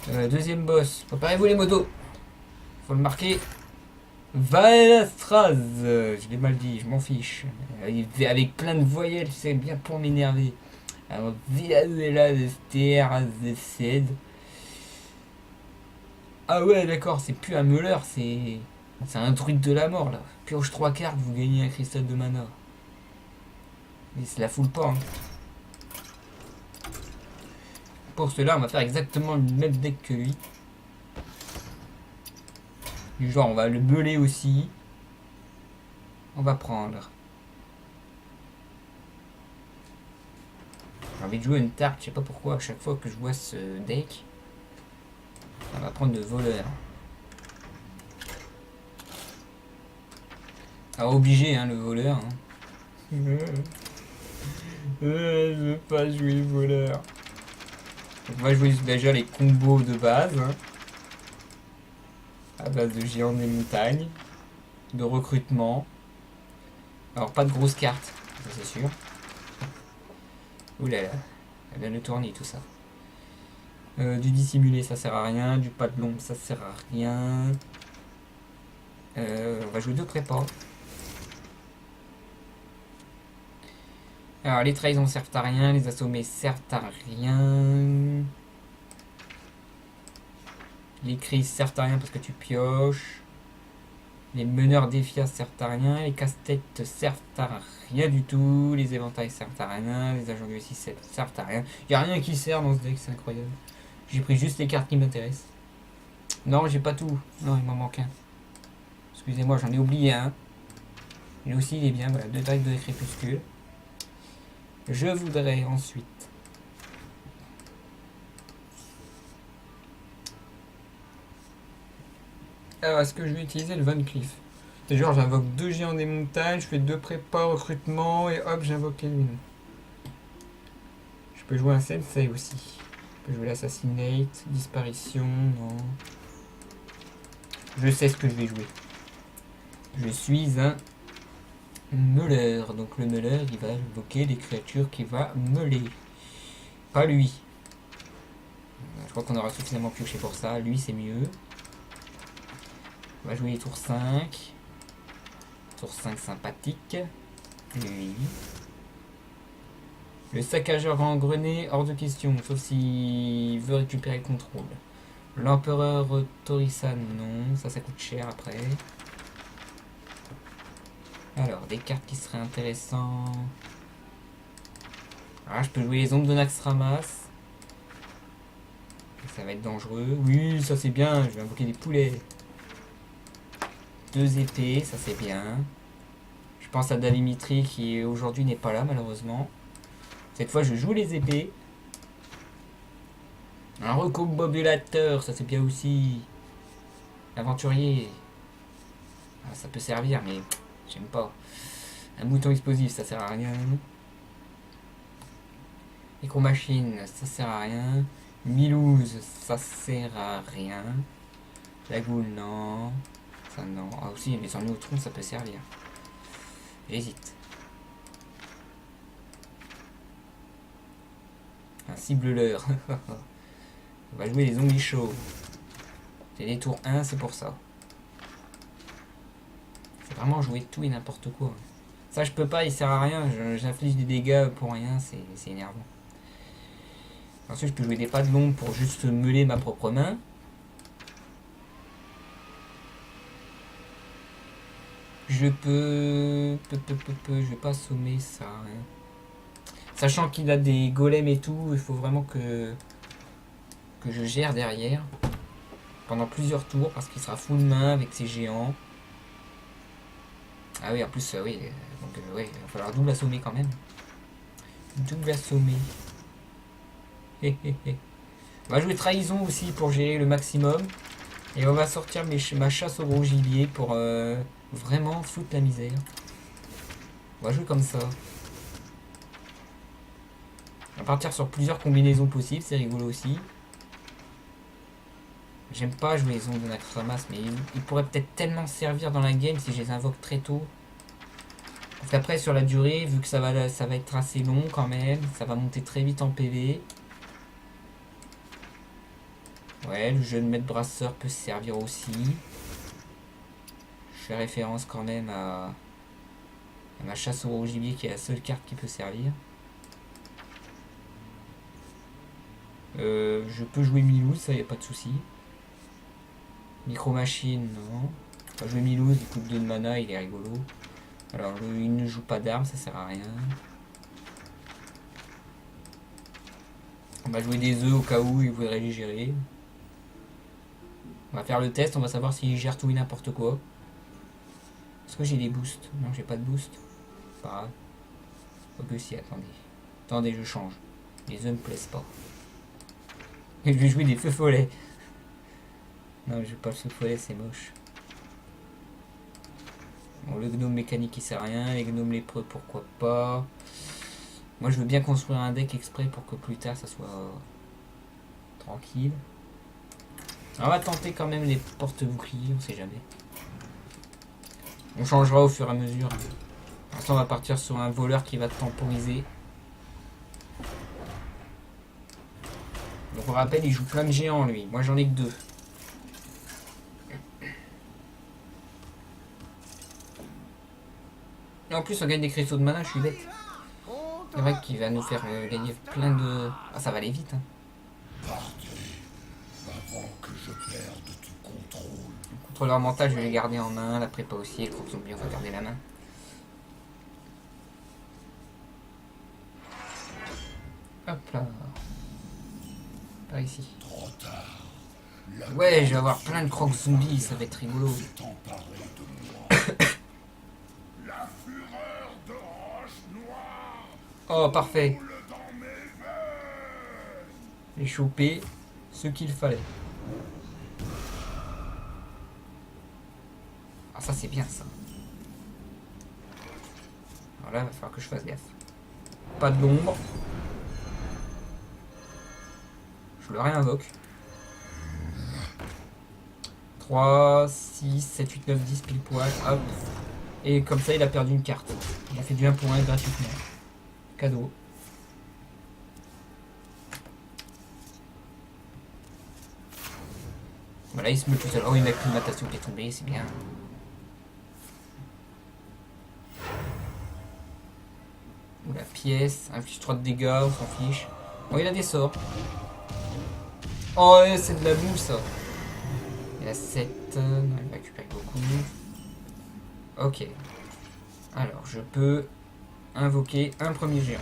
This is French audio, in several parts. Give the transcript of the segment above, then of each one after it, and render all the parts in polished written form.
Deuxième boss. Préparez-vous les motos. Faut le marquer. Valastraz. Je l'ai mal dit, je m'en fiche. Avec plein de voyelles, c'est bien pour m'énerver. Alors, Villanueva de STRZ. Ah ouais, d'accord, c'est plus un meuleur, c'est. C'est un druide de la mort là. Pioche 3 cartes, vous gagnez un cristal de mana. Il se la fout pas. Hein. Pour cela, on va faire exactement le même deck que lui. Du genre, on va le meuler aussi. On va prendre. J'ai envie de jouer une tarte, je sais pas pourquoi, à chaque fois que je vois ce deck. On va prendre de voleur. Alors obligé, hein, le voleur. Hein. Je veux pas jouer voleur. Donc on va jouer déjà les combos de base. Hein. À base de géants des montagnes. De recrutement. Alors pas de grosses cartes, ça c'est sûr. Ouh là là. Elle vient de tourner tout ça. Du dissimulé ça sert à rien. Du pas de l'ombre ça sert à rien. On va jouer deux prépas. Alors les trahisons servent à rien, les assommés servent à rien. Les crises servent à rien parce que tu pioches. Les meneurs d'Ephia servent à rien. Les casse-têtes servent à rien du tout. Les éventails servent à rien. Les agents du 6 servent à rien. Il n'y a rien qui sert dans ce deck, c'est incroyable. J'ai pris juste les cartes qui m'intéressent. Non, j'ai pas tout. Non, il m'en manque un. Excusez-moi, j'en ai oublié un. Lui aussi, il est bien. Voilà, deux tailles de crépuscule. Je voudrais ensuite alors est-ce que je vais utiliser le Van Cleef? C'est genre j'invoque deux géants des montagnes, je fais deux prépas recrutement et hop j'invoque les lunes. Je peux jouer un Sensei aussi. Je peux jouer l'Assassinate, Disparition, non. Je sais ce que je vais jouer. Je suis un meuleur. Donc le meuleur il va invoquer des créatures qu'il va meuler. Pas lui. Je crois qu'on aura suffisamment pioché pour ça. Lui c'est mieux. On va jouer les tours 5. Tour 5 sympathique. Lui. Le saccageur engrené, hors de question, sauf s'il veut récupérer le contrôle. L'empereur Torisan, non, ça coûte cher après. Alors, des cartes qui seraient intéressantes. Ah, je peux jouer les ombres de Naxxramas. Ça va être dangereux. Oui, ça c'est bien, je vais invoquer des poulets. Deux épées, ça c'est bien. Je pense à Dalimitri qui aujourd'hui n'est pas là malheureusement. Cette fois je joue les épées. Un recombobulateur, ça c'est bien aussi. L'aventurier. Ah, ça peut servir mais j'aime pas. Un mouton explosif, ça sert à rien. Écro-machine, ça sert à rien. Milouz, ça sert à rien. La goule, non. Ça non. Ah aussi, les ennuis au tronc, ça peut servir. J'hésite. Un cible-leur. On va jouer les zombies chauds. C'est les tours 1, c'est pour ça. C'est vraiment jouer tout et n'importe quoi. Ça, je peux pas, il sert à rien. J'inflige des dégâts pour rien, c'est énervant. Ensuite, je peux jouer des pas de l'ombre pour juste meuler ma propre main. Je peux... Je vais pas assommer ça. Hein. Sachant qu'il a des golems et tout, il faut vraiment que je gère derrière. Pendant plusieurs tours, parce qu'il sera full main avec ses géants. Ah oui, en plus, oui. Donc, ouais, il va falloir double assommer quand même. Double assommer. On va jouer trahison aussi pour gérer le maximum. Et on va sortir ma chasse au gros gibier pour vraiment foutre la misère. On va jouer comme ça. On va partir sur plusieurs combinaisons possibles, c'est rigolo aussi. J'aime pas jouer les ondes de Naxxramas, mais ils pourraient peut-être tellement servir dans la game si je les invoque très tôt. Parce qu'après, sur la durée, vu que ça va être assez long quand même, ça va monter très vite en PV. Ouais, le jeu de maître brasseur peut se servir aussi. Je fais référence quand même à ma chasse au gros gibier qui est la seule carte qui peut servir. Je peux jouer Milou, ça y a pas de souci. Micro machine, non. Je peux jouer Milou, il coûte 2 de mana, il est rigolo. Alors, il ne joue pas d'armes, ça sert à rien. On va jouer des œufs au cas où il voudrait les gérer. On va faire le test, on va savoir s'il gère tout et n'importe quoi. Est-ce que j'ai des boosts? Non, j'ai pas de boost. Pas grave. Ok, si, attendez. Attendez, je change. Les œufs me plaisent pas. Je vais jouer des feux follets. Non, je joue pas le feu follet, c'est moche. Bon, le gnome mécanique il sert à rien. Les gnomes lépreux, pourquoi pas. Moi, je veux bien construire un deck exprès pour que plus tard ça soit tranquille. On va tenter quand même les porte-boucliers, on sait jamais. On changera au fur et à mesure. Pour l'instant, on va partir sur un voleur qui va temporiser. Donc on rappelle, il joue plein de géants lui. Moi j'en ai que 2. Et en plus on gagne des cristaux de mana, je suis bête. C'est vrai qu'il va nous faire gagner plein de... Ah, ça va aller vite. Hein. Le contrôleur mental, je vais les garder en main. La prépa aussi, et le groupe zombie, on va garder la main. Hop là. Par ici. Ouais, je vais avoir plein de crocs zombies, ça va être rigolo. Oh, parfait. J'ai chopé ce qu'il fallait. Ah, ça c'est bien ça. Alors là, il va falloir que je fasse gaffe. Pas de l'ombre. Je le réinvoque. 3, 6, 7, 8, 9, 10 pile poil. Hop. Et comme ça, il a perdu une carte. Il a fait du 1 pour 1 gratuitement. Cadeau. Voilà, il se met tout seul. Oh, une acclimatation qui est tombée, c'est bien. Ou la pièce, inflige 3 de dégâts, on s'en fiche. Oh, il a des sorts. Oh, c'est de la boue ça. Il a 7. Non, il va récupérer beaucoup. Ok. Alors, je peux invoquer un premier géant.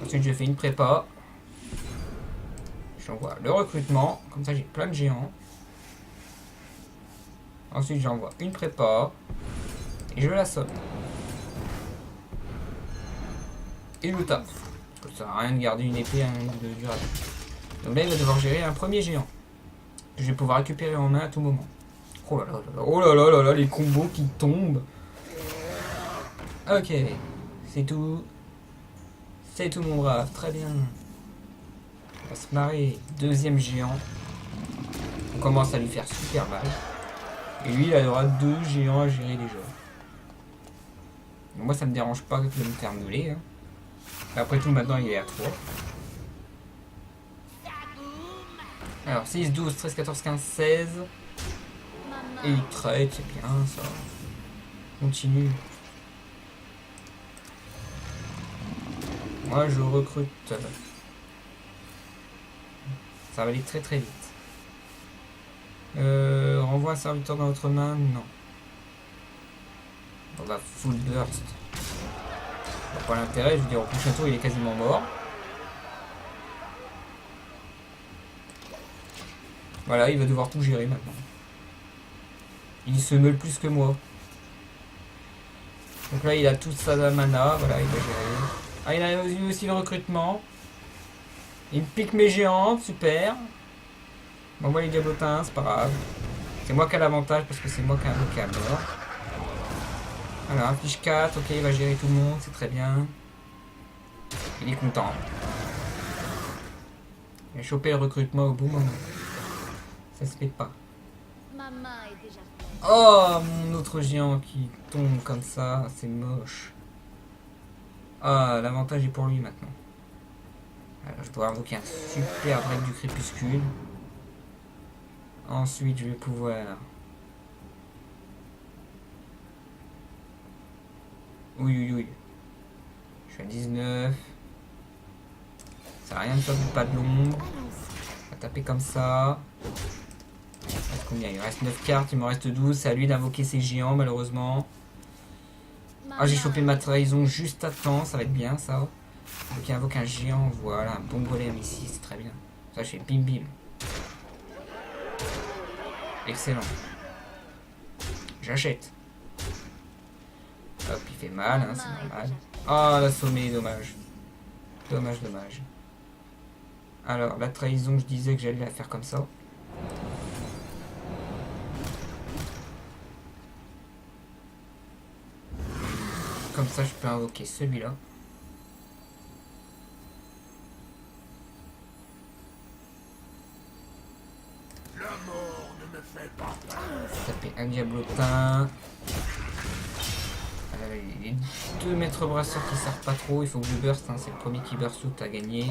Ensuite, je fais une prépa. J'envoie le recrutement. Comme ça, j'ai plein de géants. Ensuite, j'envoie une prépa. Et je l'assomme. Et je tape. Ça sert à rien de garder une épée à un nombre de durée. Donc là, il va devoir gérer un premier géant. Que je vais pouvoir récupérer en main à tout moment. Oh là là là là. Oh là là là là, les combos qui tombent. Ok. C'est tout. C'est tout mon brave. Très bien. On va se marrer. Deuxième géant. On commence à lui faire super mal. Et lui, il aura 2 géants à gérer déjà. Donc moi, ça me dérange pas de me faire meuler. Hein. Après tout, maintenant, il est à 3. Alors, 6, 12, 13, 14, 15, 16. Et il traite, c'est bien ça. Continue. Moi, je recrute. Ça va aller très très vite. Renvoie un serviteur dans votre main, non. On va full burst. Pas l'intérêt, je veux dire, au prochain tour, il est quasiment mort. Voilà, il va devoir tout gérer maintenant. Il se meule plus que moi. Donc là, il a toute sa mana, voilà, il va gérer. Ah, il a aussi le recrutement. Il me pique mes géantes, super. Bon, moi, les diablotins, c'est pas grave. C'est moi qui ai l'avantage parce que c'est moi qui ai invoqué à mort. Voilà, fiche 4, ok, il va gérer tout le monde, c'est très bien. Il est content. Il a chopé le recrutement au bon moment. Ça se fait pas. Oh, mon autre géant qui tombe comme ça, c'est moche. Ah, l'avantage est pour lui maintenant. Alors je dois invoquer un super drake du crépuscule. Ensuite je vais pouvoir... Oui. Je suis à 19. Ça sert à rien de faire du pas de l'ombre. On va taper comme ça. Il reste combien? Il reste 9 cartes, il me reste 12. C'est à lui d'invoquer ses géants malheureusement. Ah, j'ai chopé ma trahison juste à temps, ça va être bien ça. Donc il invoque un géant, voilà, un bon golem ici, c'est très bien. Ça je fais bim bim. Excellent. J'achète. Hop, il fait mal, hein, c'est normal. Ah, l'assommé, dommage. Dommage. Alors, la trahison, je disais que j'allais la faire comme ça. Comme ça, je peux invoquer celui-là. Taper un diablotin. Les deux maîtres brasseurs qui servent pas trop, il faut que je burst, hein, c'est le premier qui burst tout à gagner.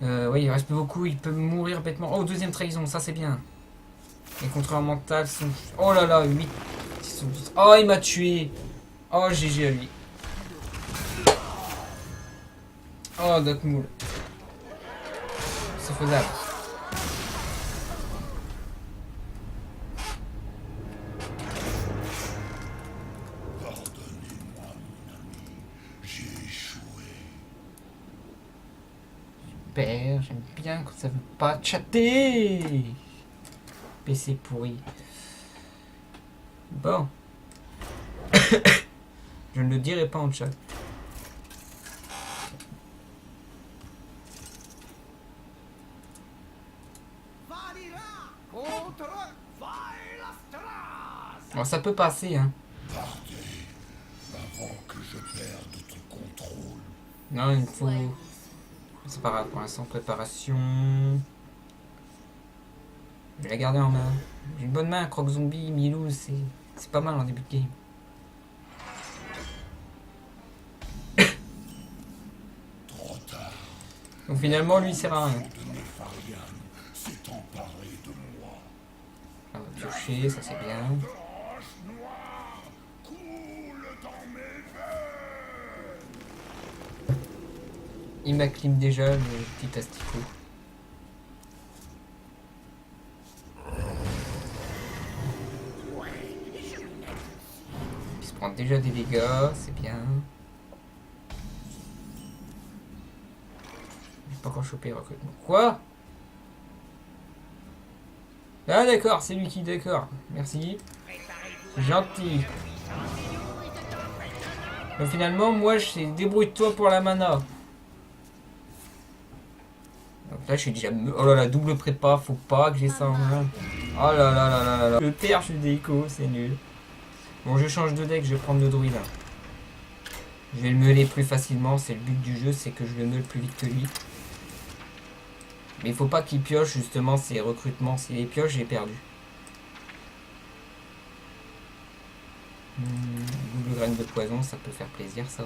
Oui, il reste plus beaucoup, il peut mourir bêtement. Oh, deuxième trahison, ça c'est bien. Les contrôleurs mentaux sont... Oh là là, 8. Oh, il m'a tué. Oh, GG à lui. Oh, Doc Moule. C'est faisable. Super, j'aime bien quand ça veut pas chatter. PC pourri. Bon. Je ne le dirai pas en chat. Bon, ça peut passer, hein. Avant que je perde ton contrôle. Non, il faut... C'est pas grave, pour l'instant, préparation. Je vais la garder en main. J'ai une bonne main, Croc Zombie, Milou, c'est pas mal en début de game. Trop tard. Donc finalement, lui, il sert à rien. De Nefarian s'est emparé de moi. On va piocher, ça c'est bien. Roche noire coule dans mes veines. Il m'acclime déjà, le petit asticot. Il se prend déjà des dégâts, c'est bien. J'ai pas encore chopé le recrutement. Quoi? Ah d'accord, c'est lui qui d'accord. Merci. Gentil. Donc finalement, moi, je débrouille-toi pour la mana. Donc là, je suis déjà... Oh là là, double prépa, faut pas que j'ai ça en main. Oh là là là là là là. Le perche déco, c'est nul. Bon, je change de deck, je vais prendre le druide. Je vais le meuler plus facilement, c'est le but du jeu, c'est que je le meule plus vite que lui. Mais il faut pas qu'il pioche justement ses recrutements. S'il les pioche, j'ai perdu. Double graine de poison, ça peut faire plaisir ça.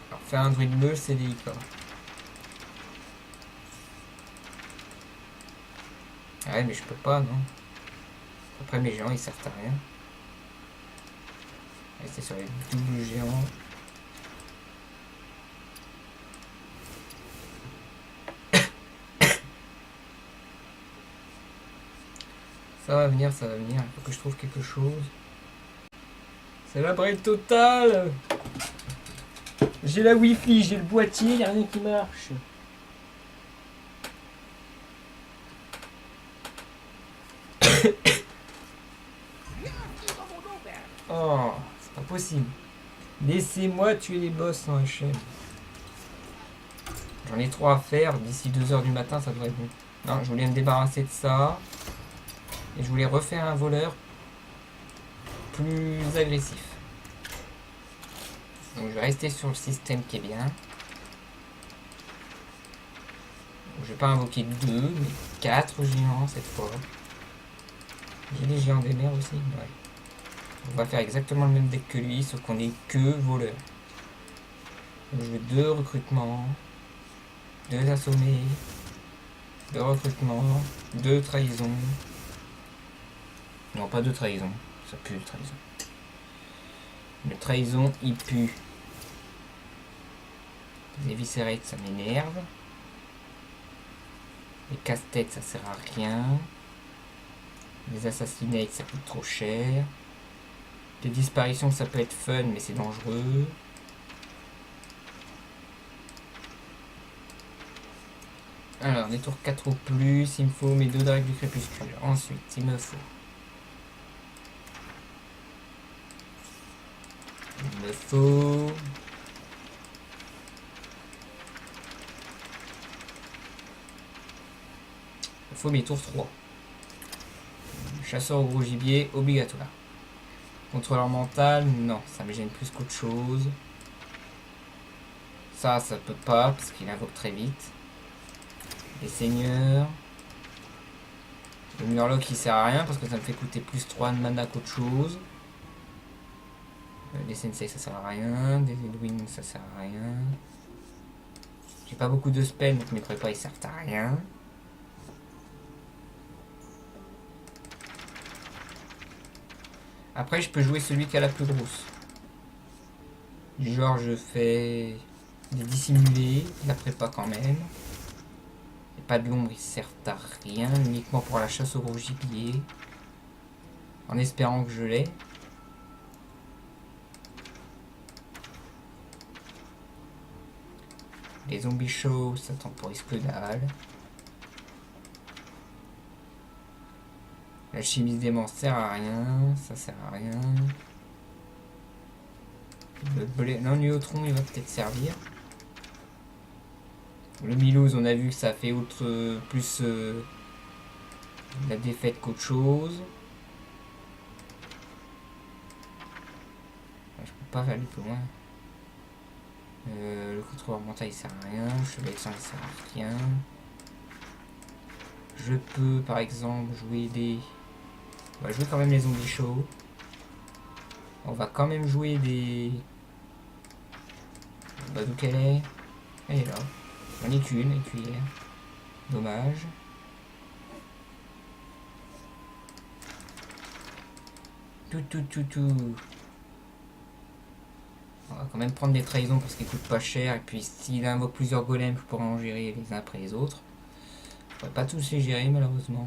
Alors faire un druide meule, c'est délicat. Ouais, mais je peux pas, non. Après mes géants ils servent à rien. Rester sur les doubles géants. Ça va venir, il faut que je trouve quelque chose. C'est la braille totale. J'ai la wifi, j'ai le boîtier, il n'y a rien qui marche. Oh, c'est pas possible. Laissez-moi tuer les boss en HM. J'en ai 3 à faire. D'ici 2h du matin, ça devrait être bon. Non, je voulais me débarrasser de ça. Et je voulais refaire un voleur plus agressif. Donc je vais rester sur le système qui est bien. Je vais pas invoquer 2, mais 4 géants cette fois. J'ai des géants des mers aussi. Ouais. On va faire exactement le même deck que lui, sauf qu'on est que voleur. Donc je veux 2 recrutements, 2 assommés, 2 recrutements, 2 trahisons. Non, pas de trahison. Ça pue, trahison. Le trahison, il pue. Les viscérates, ça m'énerve. Les casse-têtes, ça sert à rien. Les assassinates, ça coûte trop cher. Les disparitions, ça peut être fun, mais c'est dangereux. Alors, des tours 4 ou plus, il me faut mes 2 dragues du crépuscule. Ensuite, il me faut... Il me faut... Il faut mes tours 3. Chasseur au gros gibier, obligatoire. Contrôleur mental, non, ça me gêne plus qu'autre chose. Ça peut pas, parce qu'il invoque très vite. Les seigneurs. Le murloc il sert à rien, parce que ça me fait coûter plus 3 de mana qu'autre chose. Les sensei ça sert à rien. Des Edwin ça sert à rien. J'ai pas beaucoup de spells, donc mes prépas ils servent à rien. Après, je peux jouer celui qui a la plus grosse. Du genre, je fais des dissimulés, la prépa quand même. Et pas de l'ombre, ils servent à rien, uniquement pour la chasse au gros gibier. En espérant que je l'ai. Les zombies chauds, ça temporise que dalle. La chimie dément sert à rien, ça sert à rien. Le Néotron il va peut-être servir. Le Milouz on a vu que ça fait plus la défaite qu'autre chose. Je peux pas aller plus loin. Le contrôleur mental il sert à rien, le chevalier sang il sert à rien. Je peux par exemple jouer des... On va jouer quand même les zombies chauds. On va quand même jouer des... Bah d'où qu'elle est? Elle est là. J'en ai qu'une, une cuillère. Dommage. Tout. On va quand même prendre des trahisons parce qu'ils coûtent pas cher. Et puis s'il invoque plusieurs golems, je pourrais en gérer les uns après les autres. Je pourrais pas tous les gérer malheureusement.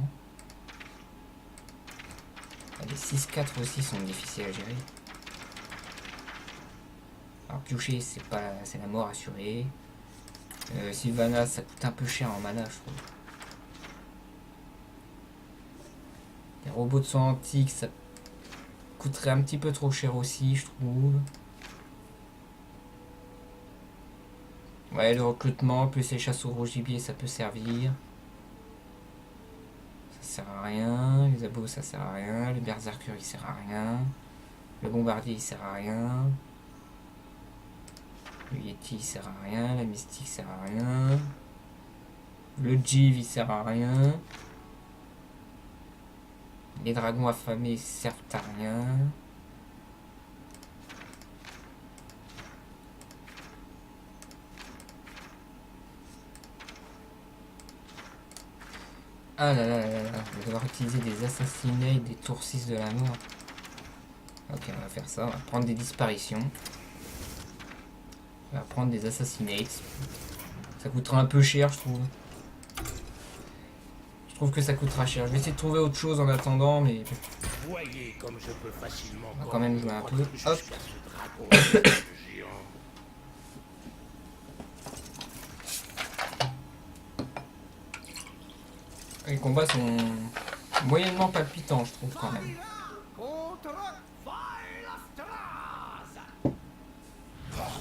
Les 6-4 aussi sont difficiles à gérer. Alors piocher c'est la mort assurée. Sylvanas ça coûte un peu cher en mana je trouve. Les robots de soins antiques ça coûterait un petit peu trop cher aussi je trouve. Ouais le recrutement plus les chasses au gros gibier ça peut servir. Ça sert à rien. Les abos ça sert à rien. Le berserker il sert à rien. Le bombardier il sert à rien. Le Yeti il sert à rien, la mystique sert à rien. Le Jiv il sert à rien. Les dragons affamés servent à rien. Ah là là là là là, je vais devoir utiliser des assassinats des tours 6 de la mort. Ok, on va faire ça, on va prendre des disparitions. On va prendre des assassinates. Ça coûtera un peu cher, je trouve. Je trouve que ça coûtera cher. Je vais essayer de trouver autre chose en attendant, mais... Voyez comme je peux facilement On va quand même jouer un peu. Hop. Les combats sont moyennement palpitants, je trouve, quand même.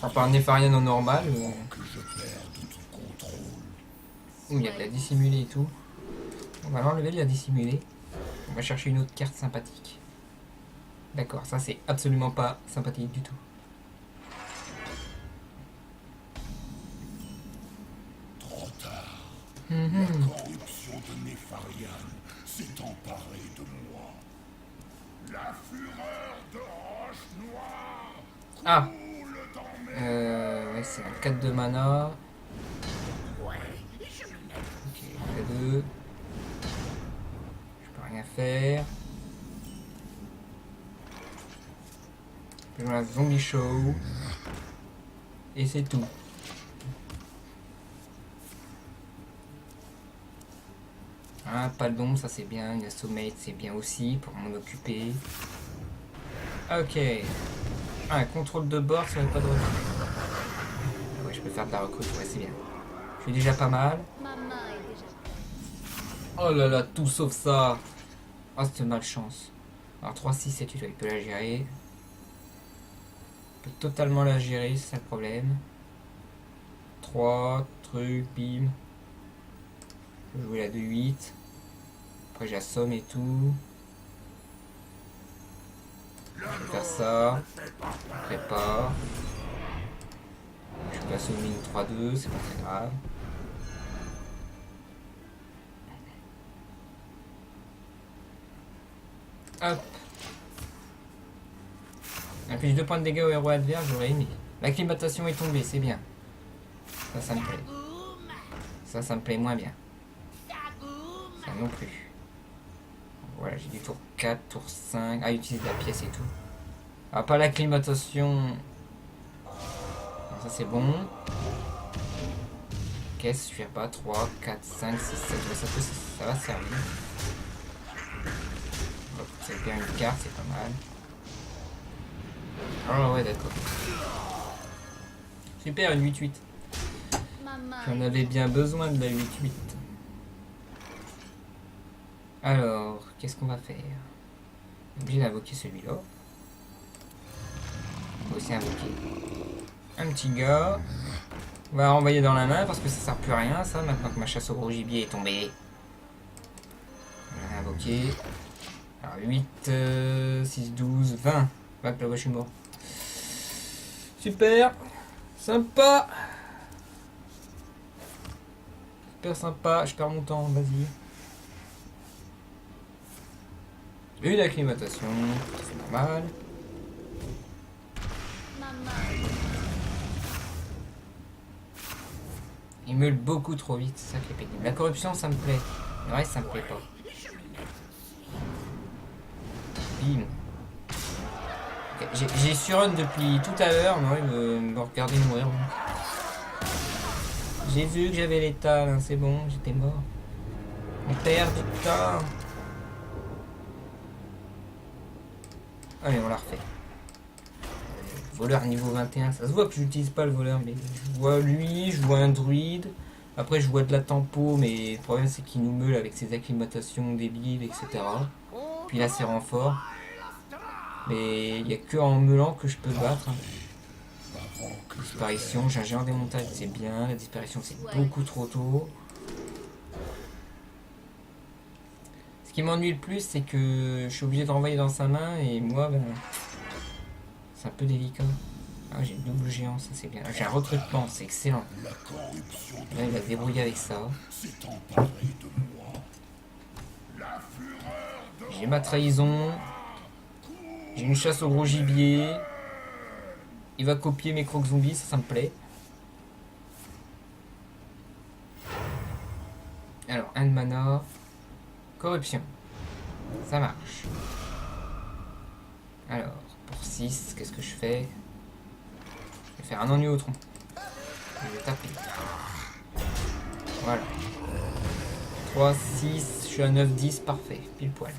À part Nefarian en normal. Que je perde tout contrôle. Où il y a de la dissimulée et tout. On va l'enlever de la dissimulée. On va chercher une autre carte sympathique. D'accord, ça c'est absolument pas sympathique du tout. Trop tard. La corruption de Nefarian s'est emparée de moi. La fureur de Roche Noire Ah, coule dans mes... ouais, c'est un 4 de mana. Ouais, Ok, fait 2. Je peux rien faire. Je vais jouer un zombie show. Et c'est tout. Ah, pas d'ombre, ça c'est bien. Une assommate, c'est bien aussi pour m'en occuper. Ok. Ah, un contrôle de bord, ça n'a pas de recul. Ah ouais, je peux faire de la recrute, ouais, c'est bien. Je suis déjà pas mal. Ma main est déjà prête. Oh là là, tout sauf ça. Oh, c'est une malchance. Alors 3, 6, 7, 8, il peut la gérer. Il peut totalement la gérer, c'est ça le problème. 3, truc, bim. Je peux jouer la 2, 8. Après j'assomme et tout. Je vais faire ça. Je prépare. Je peux assommer une 3, 2, c'est pas très grave. Hop. Inflige 2 points de dégâts au héros adverse, j'aurais aimé. L'acclimatation est tombée, c'est bien. Ça me plaît. Ça me plaît moins bien. Ça non plus. Voilà, j'ai du tour 4, tour 5. Ah, utilise la pièce et tout. Ah, pas l'acclimatation. Non, ça c'est bon. Caisse, je sais pas. 3, 4, 5, 6, 7. Ça va servir. Ça fait une carte, c'est pas mal. Oh ouais, d'accord. Super, une 8-8. Ma main J'en avais bien besoin de la 8-8. Alors, qu'est-ce qu'on va faire? On est obligé d'invoquer celui-là. On va aussi invoquer un petit gars. On va renvoyer dans la main parce que ça sert plus à rien, ça, maintenant que ma chasse au gros gibier est tombée. On va invoquer. Alors 8, 6, 12, 20. 20, là, ouais, je suis mort. Super. Sympa. Super sympa. Je perds mon temps, vas-y. Une acclimatation, c'est normal. Ma main. Il meule beaucoup trop vite, c'est ça qui est pénible. La corruption, ça me plaît. Le reste, ça me plaît pas. Bim. Okay, j'ai surrun depuis tout à l'heure, mais ouais, me regarder mourir. J'ai vu que j'avais l'état, là, c'est bon, j'étais mort. On perd du temps. Allez, on la refait. Voleur niveau 21, ça se voit que j'utilise pas le voleur, mais je vois lui, je vois un druide. Après, je vois de la tempo, mais le problème c'est qu'il nous meule avec ses acclimatations débiles, etc. Puis là, c'est renfort. Mais il n'y a que en meulant que je peux battre. Disparition, j'ai un géant des montagnes, c'est bien. La disparition, c'est beaucoup trop tôt. Ce qui m'ennuie le plus, c'est que je suis obligé de renvoyer dans sa main et moi, ben, c'est un peu délicat. Ah, j'ai le double géant, ça c'est bien. J'ai un recrutement, c'est excellent. La corruption Là, il va se débrouiller avec ça. s'est emparée de moi. La fureur de J'ai ma trahison. J'ai une chasse au gros gibier. Il va copier mes crocs zombies, ça me plaît. Alors, un de mana. Corruption. Ça marche. Alors, pour 6, qu'est-ce que je fais? Je vais faire un ennui au tronc. Je vais taper. Voilà. 3, 6, je suis à 9, 10, parfait. Pile poil.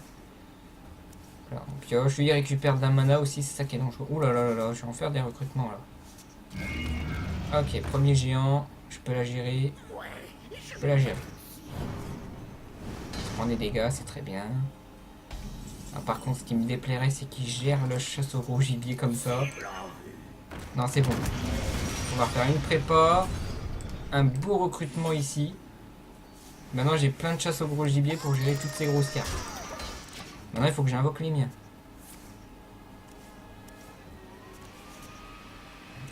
Alors, on pioche. Lui, il récupère d'un mana aussi, c'est ça qui est dangereux. Ouh là là là là, je vais en faire des recrutements là. Ok, premier géant. Je peux la gérer. Je peux la gérer. Je prends des dégâts, c'est très bien. Ah, par contre, ce qui me déplairait, c'est qu'il gère le chasse au gros gibier comme ça. Non, c'est bon. On va faire une prépa. Un beau recrutement ici. Maintenant, j'ai plein de chasse au gros gibier pour gérer toutes ces grosses cartes. Maintenant, il faut que j'invoque les miens.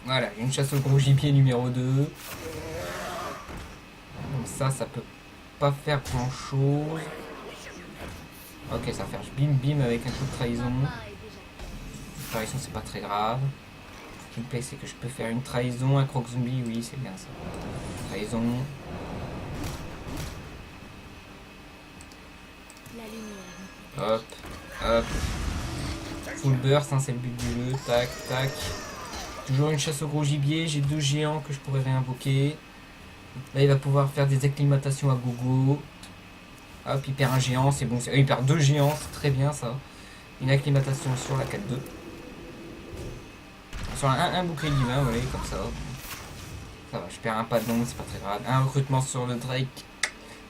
Voilà, une chasse au gros gibier numéro 2. Donc ça peut pas faire grand chose. Ok, ça va faire bim bim avec un coup de trahison. Mama est déjà Trahison, c'est pas très grave. Ce qui me plaît, c'est que je peux faire une trahison, un croc zombie, oui, c'est bien ça. Trahison. la lumière. Hop, hop. Full burst, hein, c'est le but du jeu. Tac, tac. Toujours une chasse au gros gibier. J'ai 2 géants que je pourrais réinvoquer. Là, il va pouvoir faire des acclimatations à gogo. Hop, il perd un géant, c'est bon. Il perd 2 géants, c'est très bien ça. Une acclimatation sur la 4-2. Sur un bouclier divin, voilà, comme ça. Ça va, je perds un pas de nombre, c'est pas très grave. Un recrutement sur le Drake,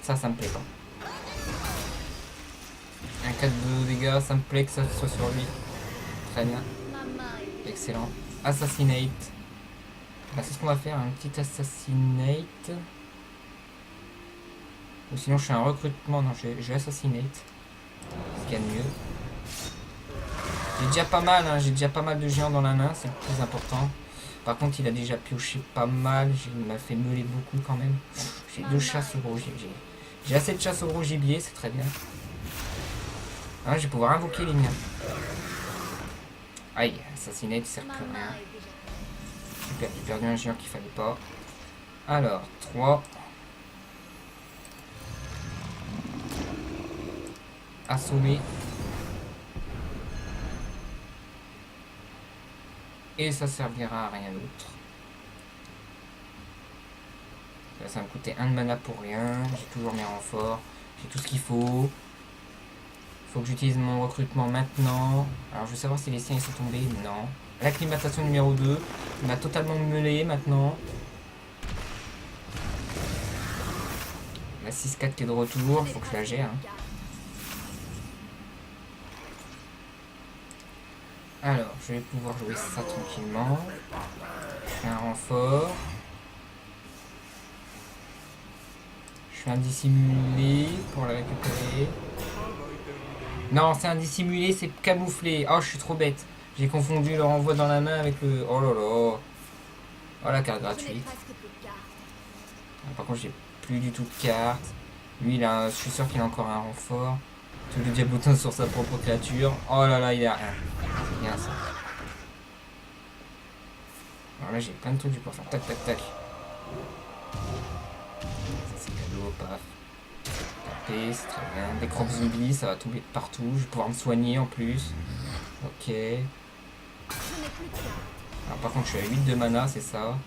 ça me plaît pas. Un 4 de dégâts, ça me plaît que ça soit sur lui. Très bien, Mama est déjà excellent. Assassinate. Bah, c'est ce qu'on va faire, un petit assassinate. Ou sinon je fais un recrutement, non, je assassinate. Ce qu'il y a de mieux. J'ai déjà pas mal, hein, j'ai déjà pas mal de géants dans la main, c'est le plus important. Par contre, il a déjà pioché pas mal, il m'a fait meuler beaucoup quand même. J'ai 2 chasses au gros gibier. J'ai assez de chasse au gros gibier, c'est très bien. Ah, je vais pouvoir invoquer les miens. Aïe, assassinate, il sert plus à Mama rien. est déjà Super, j'ai perdu un géant qu'il fallait pas. Alors, 3. Assommer. Et ça servira à rien d'autre. Là, ça va me coûter 1 de mana pour rien. J'ai toujours mes renforts. J'ai tout ce qu'il faut. Faut que j'utilise mon recrutement maintenant. Alors je veux savoir si les siens ils sont tombés. Non. L'acclimatation numéro 2. Il m'a totalement meulé maintenant. La 6-4 qui est de retour. Faut que je la gère. Hein. Alors, je vais pouvoir jouer ça tranquillement. Je fais un renfort. Je fais un dissimulé pour la récupérer. Non, c'est un dissimulé, c'est camouflé. Oh, je suis trop bête. J'ai confondu le renvoi dans la main avec le... Oh là là. Oh, la carte Je n'ai gratuite. presque plus de cartes. Par contre, j'ai plus du tout de cartes. Lui, je suis sûr qu'il a encore un renfort. Tout le diabotin sur sa propre créature. Oh là là, il a rien. C'est bien ça. Alors là, j'ai plein de trucs du pour faire. Tac, tac, tac. Ça, c'est cadeau, paf. Taper, c'est très bien. Des crocs zombies, ça va tomber partout. Je vais pouvoir me soigner en plus. Ok. Je n'ai plus de cartes. Alors, par contre, je suis à 8 de mana, c'est ça.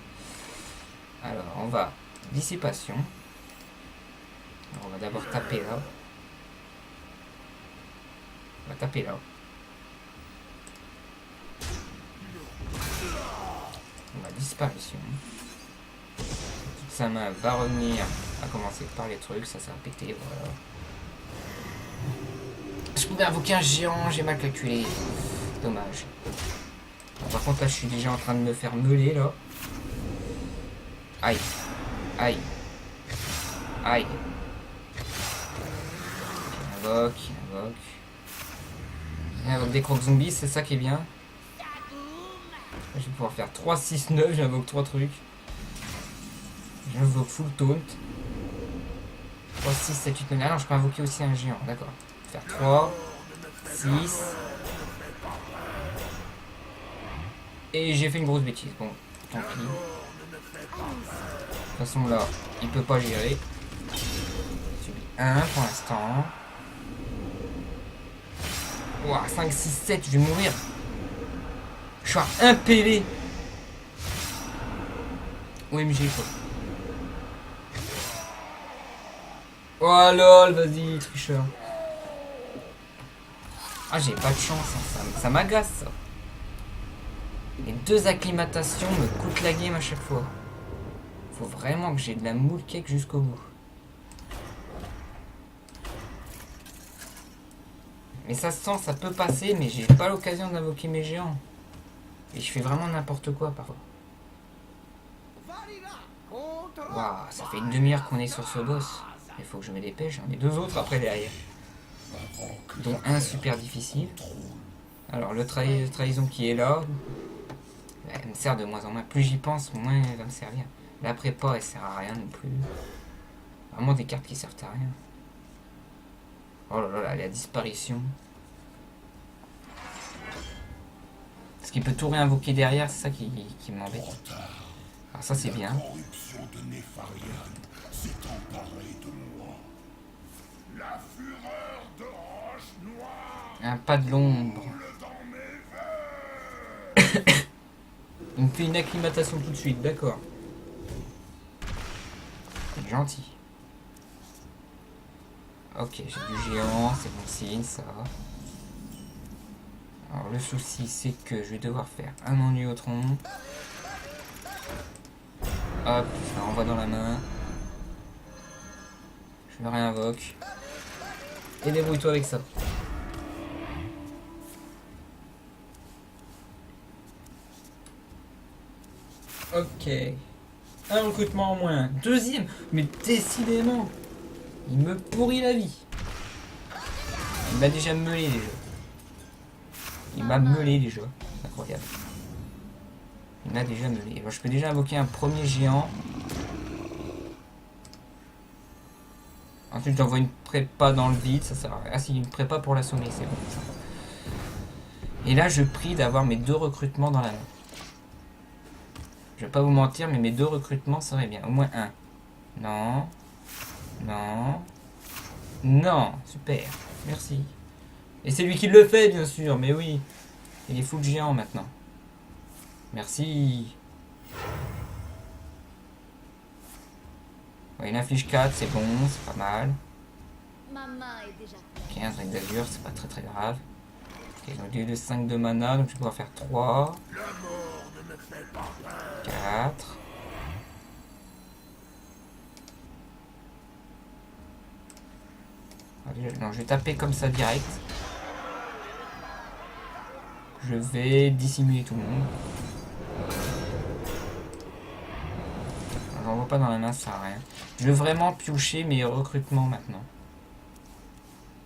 Alors, on va. Dissipation. Alors, on va d'abord taper là. On va taper là. On va disparition. Toute sa main va revenir à commencer par les trucs. Ça va péter, voilà. Je pouvais invoquer un géant, j'ai mal calculé. Dommage. Bon, par contre là je suis déjà en train de me faire meuler là. Aïe. Aïe. Aïe. Il invoque, il invoque. Il invoque des crocs zombies, c'est ça qui est bien. Je vais pouvoir faire 3, 6, 9, j'invoque 3 trucs. J'invoque full taunt. 3, 6, 7, 8, 9. Ah non, je peux invoquer aussi un géant, d'accord. Faire 3, 6. Et j'ai fait une grosse bêtise. Bon, tant pis. De toute façon, là, il peut pas gérer. Subit 1 pour l'instant. Ouah, 5, 6, 7, je vais mourir. Je suis à 1 PV. OMG, quoi. Oh lol, vas-y, tricheur. Ah, j'ai pas de chance, hein. Ça m'agace, ça. Les 2 acclimatations me coûtent la game à chaque fois. Faut vraiment que j'ai de la moule cake jusqu'au bout. Mais ça se sent, ça peut passer, mais j'ai pas l'occasion d'invoquer mes géants. Et je fais vraiment n'importe quoi parfois. Waouh, ça fait une demi-heure qu'on est sur ce boss. Il faut que je me dépêche, j'en ai 2 autres après derrière. Dont un super difficile. Alors le trahison qui est là, elle me sert de moins en moins. Plus j'y pense, moins elle va me servir. La prépa elle sert à rien non plus. Vraiment des cartes qui servent à rien. Oh là là, là la disparition. Parce qu'il peut tout réinvoquer derrière, c'est ça qui m'embête. Alors ça c'est bien. La corruption de Nefarian s'est emparée de moi. La fureur de Roche Noire Un pas de l'ombre. coule dans mes veines. Il me fait une acclimatation tout de suite, d'accord. C'est gentil. Ok, j'ai du géant, c'est bon signe ça. Alors le souci c'est que je vais devoir faire un ennui au tronc. Hop, ça renvoie dans la main. Je me réinvoque. Et débrouille-toi avec ça. Ok. Un recrutement en moins. Deuxième. Mais décidément. Il me pourrit la vie. Il m'a déjà meulé les jeux. Il m'a meulé les jeux. Incroyable. Il m'a déjà meulé. Alors, je peux déjà invoquer un premier géant. Ensuite j'envoie une prépa dans le vide. Ça sert à rien. Ah si, une prépa pour l'assommer, c'est bon ça. Et là je prie d'avoir mes 2 recrutements dans la main. Je vais pas vous mentir, mais mes 2 recrutements seraient bien. Au moins un. Non. Non. Non. Super. Merci. Et c'est lui qui le fait, bien sûr. Mais oui. Il est full géant maintenant. Merci. Ouais, il inflige 4, c'est bon. C'est pas mal. Ma main est déjà Ok, pleine. un drague d'azur, c'est pas très grave. Ok, donc j'ai eu 5 de mana, donc je vais pouvoir faire 3. 4. Allez, non, je vais taper comme ça direct. Je vais dissimuler tout le monde. J'en vois pas dans la main, ça sert à rien. Je veux vraiment piocher mes recrutements maintenant.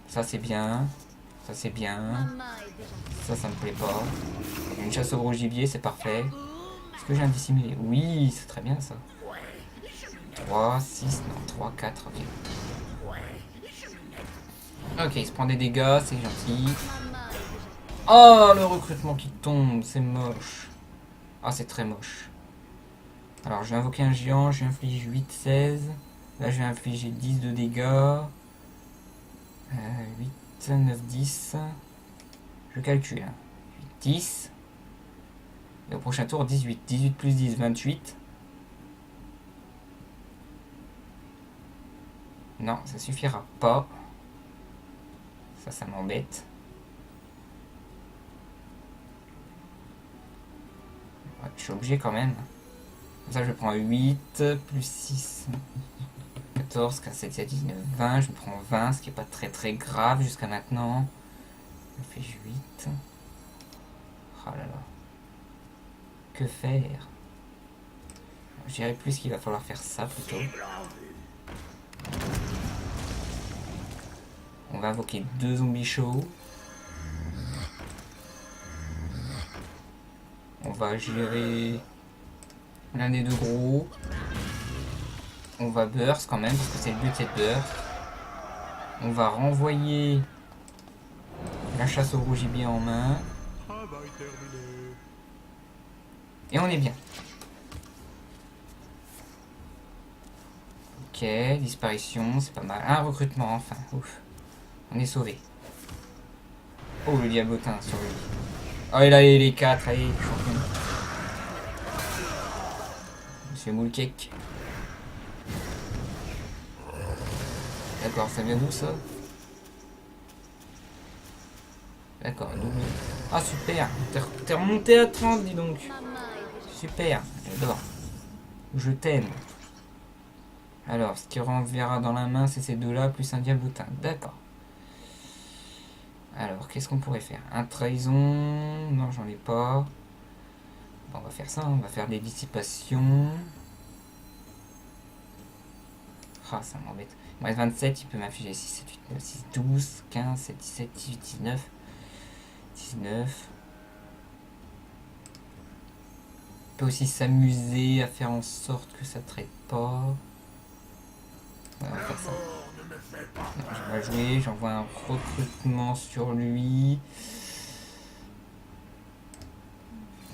Ça c'est bien. Ça c'est Ma bien. main est déjà pleine. Ça me plaît pas. Une chasse au gros gibier, c'est parfait. Est-ce que j'ai un dissimulé? Oui, c'est très bien ça. 3, 6, non, 3, 4, ok. Ok, il se prend des dégâts, c'est gentil. Ma main est déjà pleine. Oh, le recrutement qui tombe, c'est moche. Ah, c'est très moche. Alors, je vais invoquer un géant, je vais infliger 8, 16. Là, je vais infliger 10 de dégâts. 8, 9, 10. Je calcule. 8, 10. Et au prochain tour, 18. 18 plus 10, 28. Non, ça suffira pas. Ça m'embête. Ouais, je suis obligé quand même. Comme ça, je prends 8, plus 6, 14, 15, 17, 18, 19, 20. Je me prends 20, ce qui n'est pas très grave jusqu'à maintenant. Je fais 8. Oh là là. Que faire? Je dirais plus qu'il va falloir faire ça plutôt. On va invoquer 2 zombies chauds. On va gérer l'un des 2 gros. On va burst quand même, parce que c'est le but, c'est de burst. On va renvoyer la chasse au gros gibier en main. Et on est bien. Ok, disparition, c'est pas mal. Un recrutement, enfin, ouf. On est sauvé. Oh, le diablotin sur lui. Oh, il a les 4, allez, champion. Monsieur Moulkek. D'accord, ça vient d'où ça? D'accord, double. Ah, super. T'es remonté à 30, dis donc. Ma main est déjà Super, j'adore. Je t'aime. Alors, ce qui renverra dans la main, c'est ces 2-là, plus un diablotin. D'accord. Alors, qu'est-ce qu'on pourrait faire? Un trahison? Non, j'en ai pas. Bon, on va faire ça, on va faire des dissipations. Ah, ça m'embête. Il me reste 27, il peut m'afficher 6, 7, 8, 9, 6, 12, 15, 7, 17, 18, 19. 19. Il peut aussi s'amuser à faire en sorte que ça traite pas. On va faire ça. Non, je vais jouer, j'envoie un recrutement sur lui.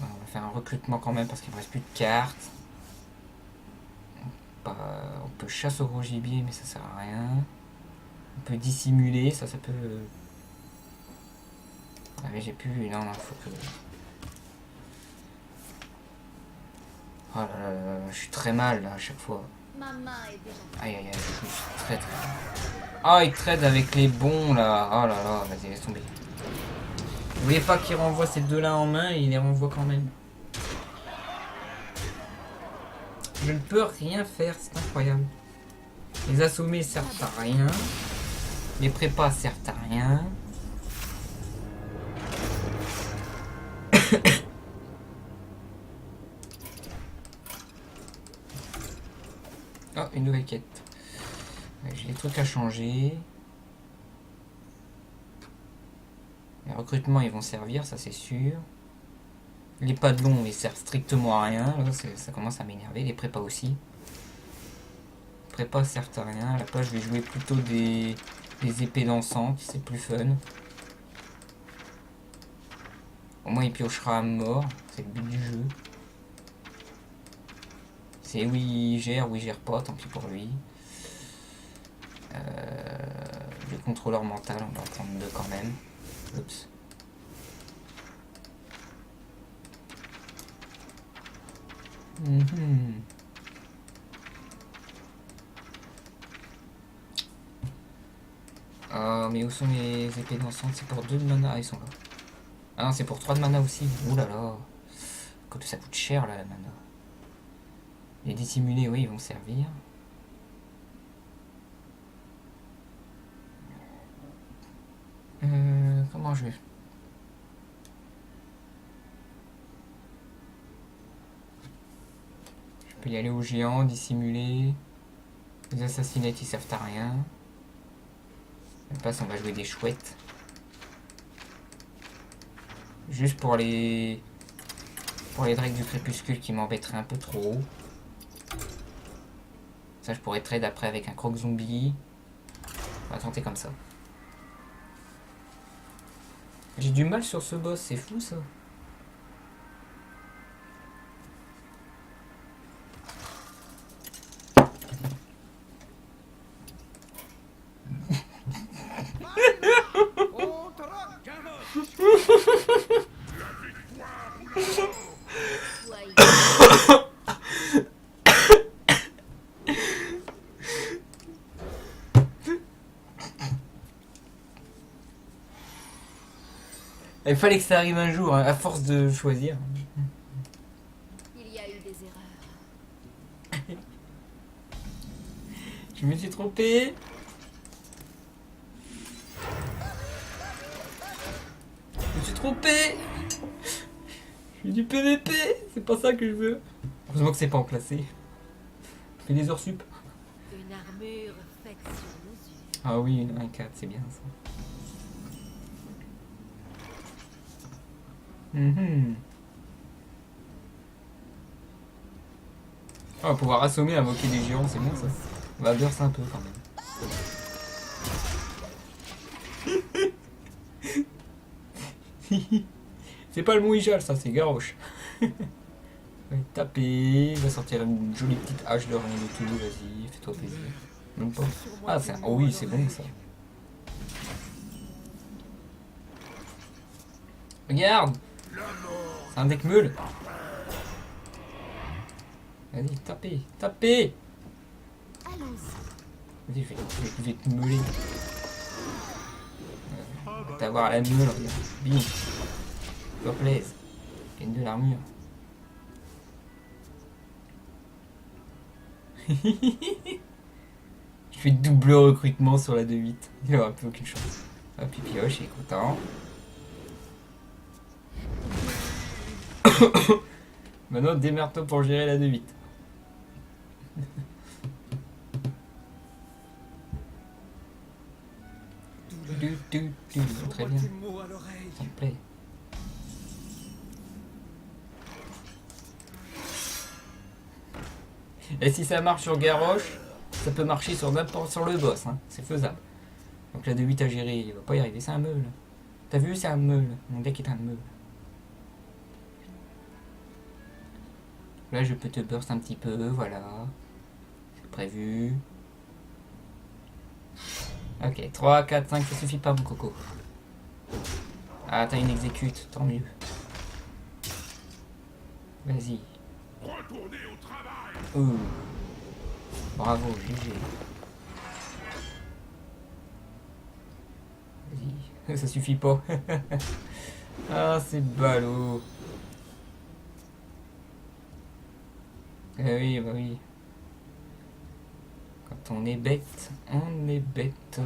On va faire un recrutement quand même parce qu'il ne reste plus de cartes. On peut chasse au gros gibier mais ça sert à rien. On peut dissimuler, ça peut... Ah mais j'ai plus... Non, faut que... Oh là là là, je suis très mal là à chaque fois. Maman est déjà Aïe aïe aïe, je suis très très mal. Ah, il trade avec les bons là. Oh là là, vas-y, laisse tomber. Vous voyez pas qu'il renvoie ces deux-là en main et il les renvoie quand même. Je ne peux rien faire, c'est incroyable. Les assommés servent à rien. Les prépas servent à rien. Oh, une nouvelle quête. Ouais, j'ai des trucs à changer. Les recrutements ils vont servir, ça c'est sûr. Les pas de long ils servent strictement à rien. Là, ça commence à m'énerver. Les prépas aussi. Les prépas servent à rien. À la place je vais jouer plutôt des épées dansantes, c'est plus fun. Au moins il piochera à mort, c'est le but du jeu. C'est oui il gère pas, tant pis pour lui. Le contrôleur mental, on va en prendre deux quand même. Oups. Oh, mais où sont les épées dansantes? C'est pour 2 de mana. Ah, ils sont là. Ah non, c'est pour 3 de mana aussi. Ouh là là. Quand ça coûte cher là, la mana. Les dissimulés, oui, ils vont servir. Comment je vais? Je peux y aller au géant, dissimuler. Les assassinettes, ils servent à rien. À la place, on va jouer des chouettes. Juste pour les drakes du crépuscule qui m'embêteraient un peu trop. Ça, je pourrais trade après avec un croc zombie. On va tenter comme ça. J'ai du mal sur ce boss, c'est fou ça. Il fallait que ça arrive un jour, hein, à force de choisir. Il y a eu des erreurs. Je me suis trompé. Je me suis trompé. Je fais du PVP. C'est pas ça que je veux. Heureusement que c'est pas en classé. Je fais des heures sup. Une armure faite sur mesure. Ah oui, un 4, c'est bien ça. On va pouvoir assommer, invoquer des géants, c'est bon ça. On va burst un peu quand même. C'est pas le Mouijal, ça, c'est Garrosh. On va taper, il va sortir une jolie petite hache de rien de tout, vas-y, fais-toi plaisir. Même pas. Ah, c'est un... Oh oui, c'est bon ça. Regarde! C'est un deck meule. Vas-y, tapez, tapez! Allons-y. Vas-y, je vais te meuler. On va t'avoir la meule, regarde. Bim! S'il te plaît. Gagne de l'armure. Je fais double recrutement sur la 2-8. Il aura plus aucune chance. Hop, il pioche, il est content. Maintenant, démerde-toi pour gérer la 2-8. Très bien. Ça me plaît. Et si ça marche sur Garrosh, Ça peut marcher sur n'importe sur le boss, hein. C'est faisable. Donc là de 8 à gérer, il va pas y arriver, c'est un meule. T'as vu, c'est un meule. Mon deck est un meule. Là je peux te burst un petit peu, voilà. C'est prévu. Ok, 3, 4, 5, ça suffit pas mon coco. Ah, t'as une exécute, tant mieux. Vas-y. Retournez au travail. Ouh. Bravo, GG. Vas-y, ça suffit pas. Ah, c'est ballot. Eh oui, bah oui. Quand on est bête, on est bête.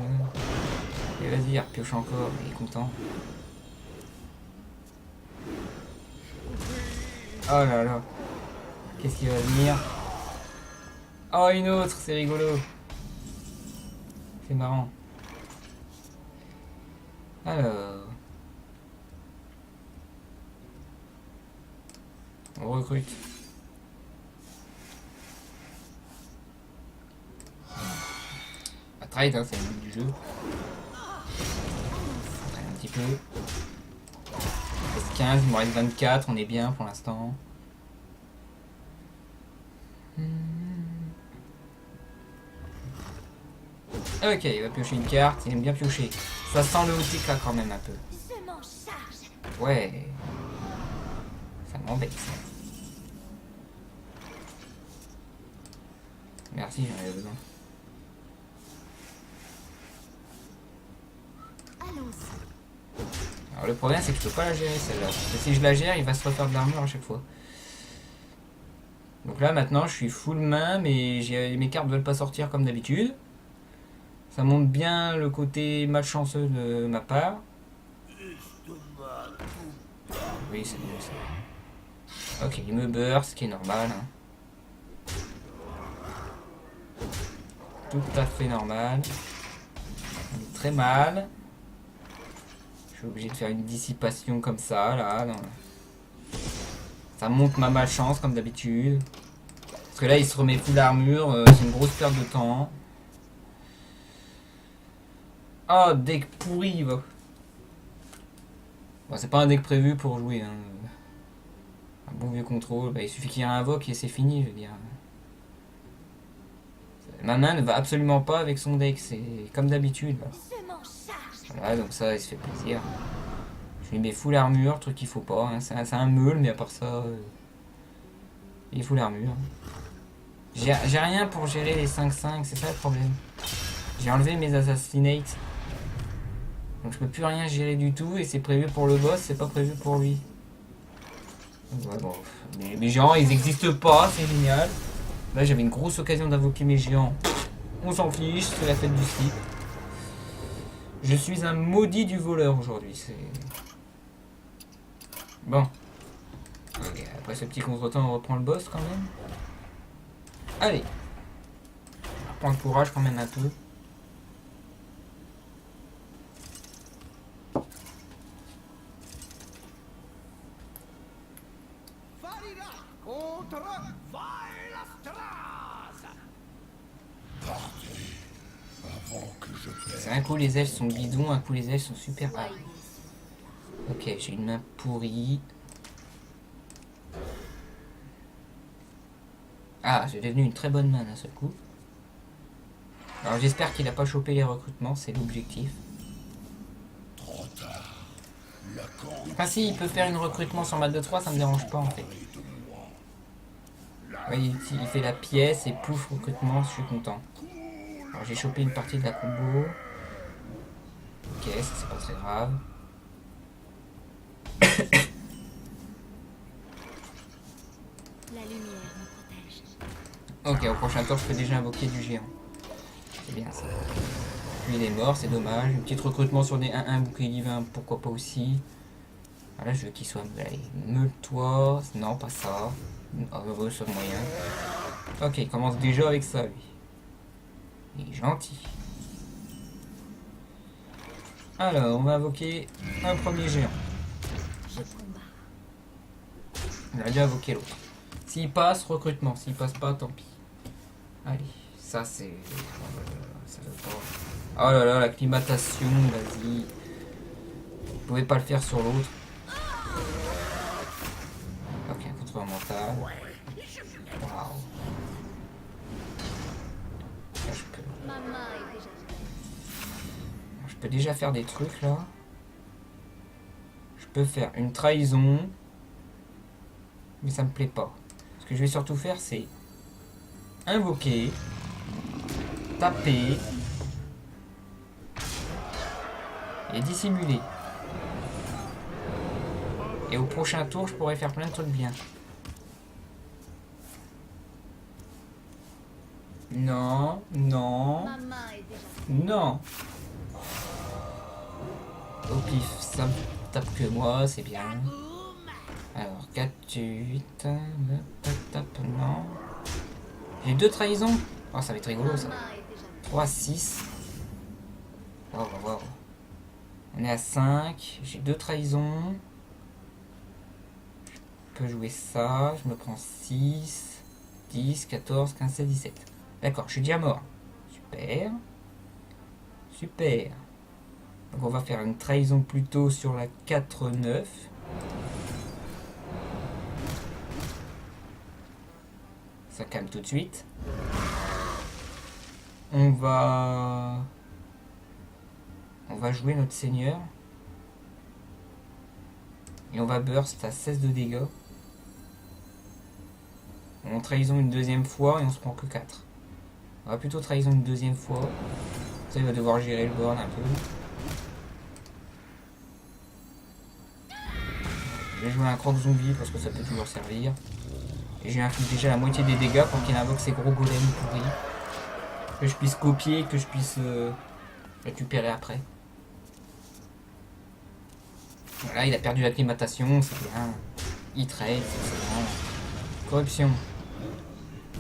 Et vas-y, repioche encore, il est content. Oh là là. Qu'est-ce qui va venir? Oh, une autre, c'est rigolo. C'est marrant. Alors. On recrute. À trade, hein, c'est le but du jeu. On traîne un petit peu. Il me reste 15, il me reste 24, on est bien pour l'instant. Ok, il va piocher une carte, il aime bien piocher. Ça sent le OTK quand même un peu. Je m'en charge. Ouais. Ça m'embête ça. Merci, j'en avais besoin. Allons-y. Alors le problème c'est que je peux pas la gérer celle-là. Parce que si je la gère, il va se refaire de l'armure à chaque fois. Donc là maintenant je suis full main, mais mes cartes ne veulent pas sortir comme d'habitude. Ça montre bien le côté malchanceux de ma part. Oui, c'est bon ça. Ok, il me burst, ce qui est normal. Hein. Tout à fait normal. On est très mal. Je suis obligé de faire une dissipation comme ça, là. Non. Ça montre ma malchance comme d'habitude. Parce que là, il se remet full armure. C'est une grosse perte de temps. Oh, deck pourri, va. Bon, c'est pas un deck prévu pour jouer. Hein. Un bon vieux contrôle. Bah, il suffit qu'il y ait un invoque et c'est fini, je veux dire. Ma main ne va absolument pas avec son deck. C'est comme d'habitude. Je m'en charge. Voilà, donc ça, il se fait plaisir. Je lui mets full armure, truc qu'il faut pas. Hein. C'est un meule, mais à part ça, il est full armure. J'ai rien pour gérer les 5-5, c'est ça le problème. J'ai enlevé mes assassinates. Donc je peux plus rien gérer du tout et c'est prévu pour le boss, c'est pas prévu pour lui. Ouais, bon, mes géants ils existent pas, c'est génial. Là j'avais une grosse occasion d'invoquer mes géants. On s'en fiche, c'est la fête du slip. Je suis un maudit du voleur aujourd'hui, c'est... Bon. Ok, après ce petit contretemps on reprend le boss quand même. Allez. On reprend le courage quand même un peu. C'est un coup les elfes sont bidons, un coup les elfes sont super hard. Ok, j'ai une main pourrie. Ah, c'est devenu une très bonne main d'un seul coup. Alors j'espère qu'il a pas chopé les recrutements, c'est l'objectif. Trop tard. Enfin si, il peut faire une recrutement sur mat de 3, ça me dérange pas en fait. Ouais, il fait la pièce et pouf, recrutement, je suis content. Alors j'ai chopé une partie de la combo. Ok, ça c'est pas très grave. La lumière me protège. Ok, au prochain tour je peux déjà invoquer du géant. C'est bien ça. Lui il est mort, c'est dommage. Une petite recrutement sur des 1-1 bouclier divin, pourquoi pas aussi. Voilà, je veux qu'il soit... Allez, meule-toi. Non, pas ça. Heureux sur moyen. Ok, il commence déjà avec ça, lui. Il est gentil. Alors, on va invoquer un premier géant. Je combats. On a déjà invoqué l'autre. S'il passe, recrutement. S'il passe pas, tant pis. Allez, ça c'est... Oh là là, ça veut pas... Oh là là, l'acclimatation, vas-y. Vous pouvez pas le faire sur l'autre. Ok, contrôle mental. Waouh. Là, Maman est déjà je peux déjà faire des trucs là. Je peux faire une trahison. Mais ça me plaît pas. Ce que je vais surtout faire, c'est invoquer, taper et dissimuler. Et au prochain tour, je pourrais faire plein de trucs bien. Non, non, Maman est déjà non. Au pif, ça me tape que moi, c'est bien. Alors, 4, 8, non. J'ai 2 trahisons. Oh, ça va être rigolo ça. Maman est déjà 3, 6. Wow, wow. On est à 5. J'ai 2 trahisons. Je peux jouer ça. Je me prends 6, 10, 14, 15, 16, 17. D'accord, je suis déjà mort. Super. Super. Donc on va faire une trahison plutôt sur la 4, 9. Ça calme tout de suite. On va jouer notre seigneur. Et on va burst à 16 de dégâts. On trahison une deuxième fois et on se prend que 4. On va plutôt trahison une deuxième fois. Ça, il va devoir gérer le board un peu. Je vais jouer un croc zombie parce que ça peut toujours servir. Et j'ai infligé déjà la moitié des dégâts pour qu'il invoque ces gros golems pourris. Que je puisse copier, que je puisse récupérer après. Voilà, il a perdu l'acclimatation, c'est bien. Il trade, c'est bon. Corruption.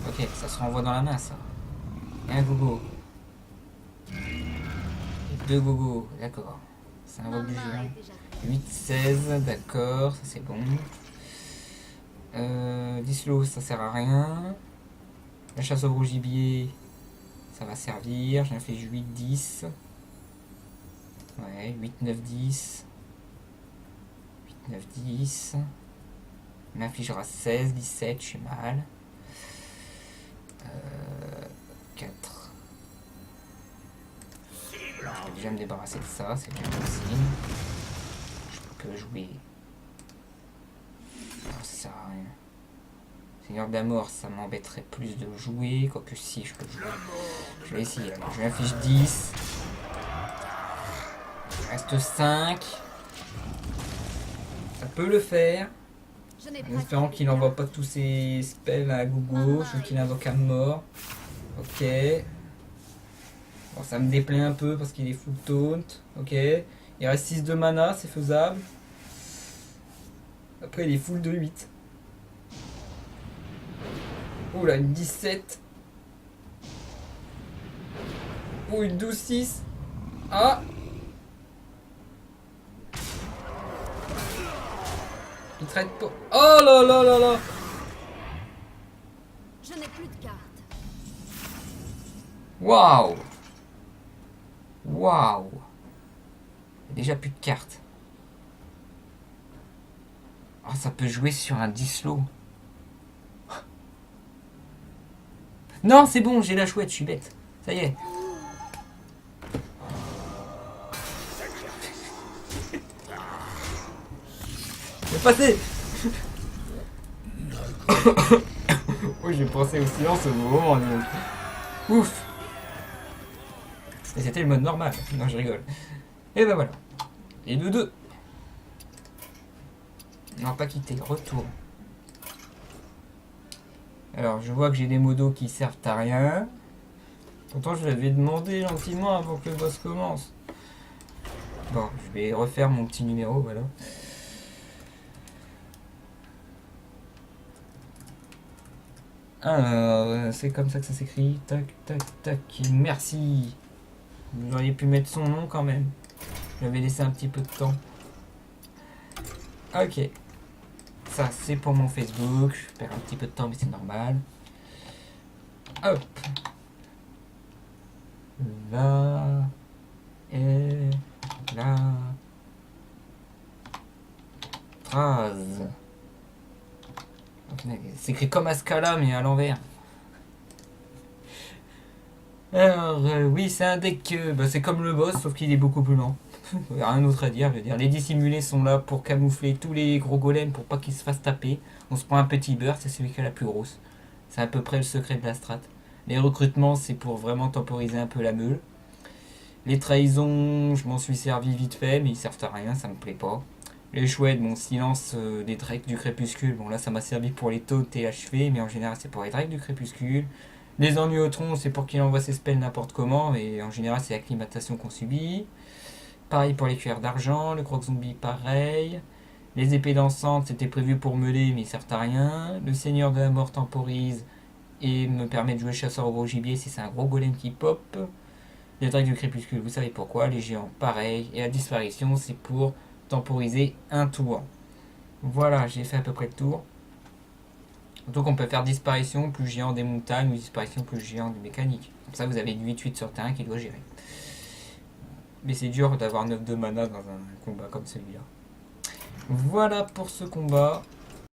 Ok, ça se renvoie dans la main ça. Et un gogo. Et 2 gogos, d'accord. C'est un invoque du Maman géant. est déjà 8, 16, d'accord, ça c'est bon. Dislo, ça sert à rien. La chasse au gros gibier, ça va servir. J'en fais 8, 10. Ouais, 8, 9, 10. 8, 9, 10. Il m'infligera 16, 17, je suis mal. 4. Je vais déjà me débarrasser de ça, c'est bien aussi. Je peux jouer. Non, ça sert à rien. Seigneur d'Amour, ça m'embêterait plus de jouer. Quoique si, je peux jouer. Je vais essayer. Alors, je lui affiche 10. Il reste 5. Ça peut le faire. Je n'ai En pas espérant qu'il n'envoie pas tous ses spells à gogo. Je veux qu'il invoque à mort. Ok. Bon, ça me déplaît un peu parce qu'il est full taunt. Ok. Il reste 6 de mana, c'est faisable. Après, il est full de 8. Oh là, une 17. Oh, une 12-6. Ah! Il traite pas. Oh là là là là! Je n'ai plus de cartes. Waouh! Waouh! Déjà plus de cartes. Oh, ça peut jouer sur un dislo. Non, c'est bon, j'ai la chouette, je suis bête. Ça y est. C'est passé. Oui, j'ai pensé au silence au moment. Donc. Ouf. Et c'était le mode normal. Non, je rigole. Et ben voilà. Et de 2. On va pas quitter. Retour. Alors, je vois que j'ai des modos qui servent à rien. Pourtant, je l'avais demandé gentiment avant que le boss commence. Bon, je vais refaire mon petit numéro, voilà. Alors, c'est comme ça que ça s'écrit. Tac, tac, tac. Merci. Vous auriez pu mettre son nom quand même. J'avais laissé un petit peu de temps. Ok. Ça, c'est pour mon Facebook. Je perds un petit peu de temps, mais c'est normal. Hop. va et la phrase. C'est écrit comme Ascala mais à l'envers. Alors oui c'est un deck, c'est comme le boss sauf qu'il est beaucoup plus lent. Rien d'autre à dire, je veux dire. Les dissimulés sont là pour camoufler tous les gros golems pour pas qu'ils se fassent taper. On se prend un petit beurre, c'est celui qui a la plus grosse. C'est à peu près le secret de la strat. Les recrutements c'est pour vraiment temporiser un peu la meule. Les trahisons, je m'en suis servi vite fait mais ils servent à rien, ça me plaît pas. Les chouettes, bon silence des drakes du crépuscule, bon là ça m'a servi pour les taunts et achever, mais en général c'est pour les drakes du crépuscule. Les ennuis au tronc, c'est pour qu'il envoie ses spells n'importe comment, mais en général c'est l'acclimatation qu'on subit. Pareil pour les cuillères d'argent, le croc zombie pareil. Les épées dansantes, c'était prévu pour meuler, mais ils servent à rien. Le seigneur de la mort temporise et me permet de jouer chasseur au gros gibier si c'est un gros golem qui pop. Les drakes du crépuscule, vous savez pourquoi. Les géants, pareil. Et la disparition, c'est pour temporiser un tour. Voilà, j'ai fait à peu près le tour. Donc on peut faire disparition plus géant des montagnes ou disparition plus géant des mécaniques. Comme ça, vous avez une 8-8 sur terrain qui doit gérer. Mais c'est dur d'avoir 9 de mana dans un combat comme celui-là. Voilà pour ce combat.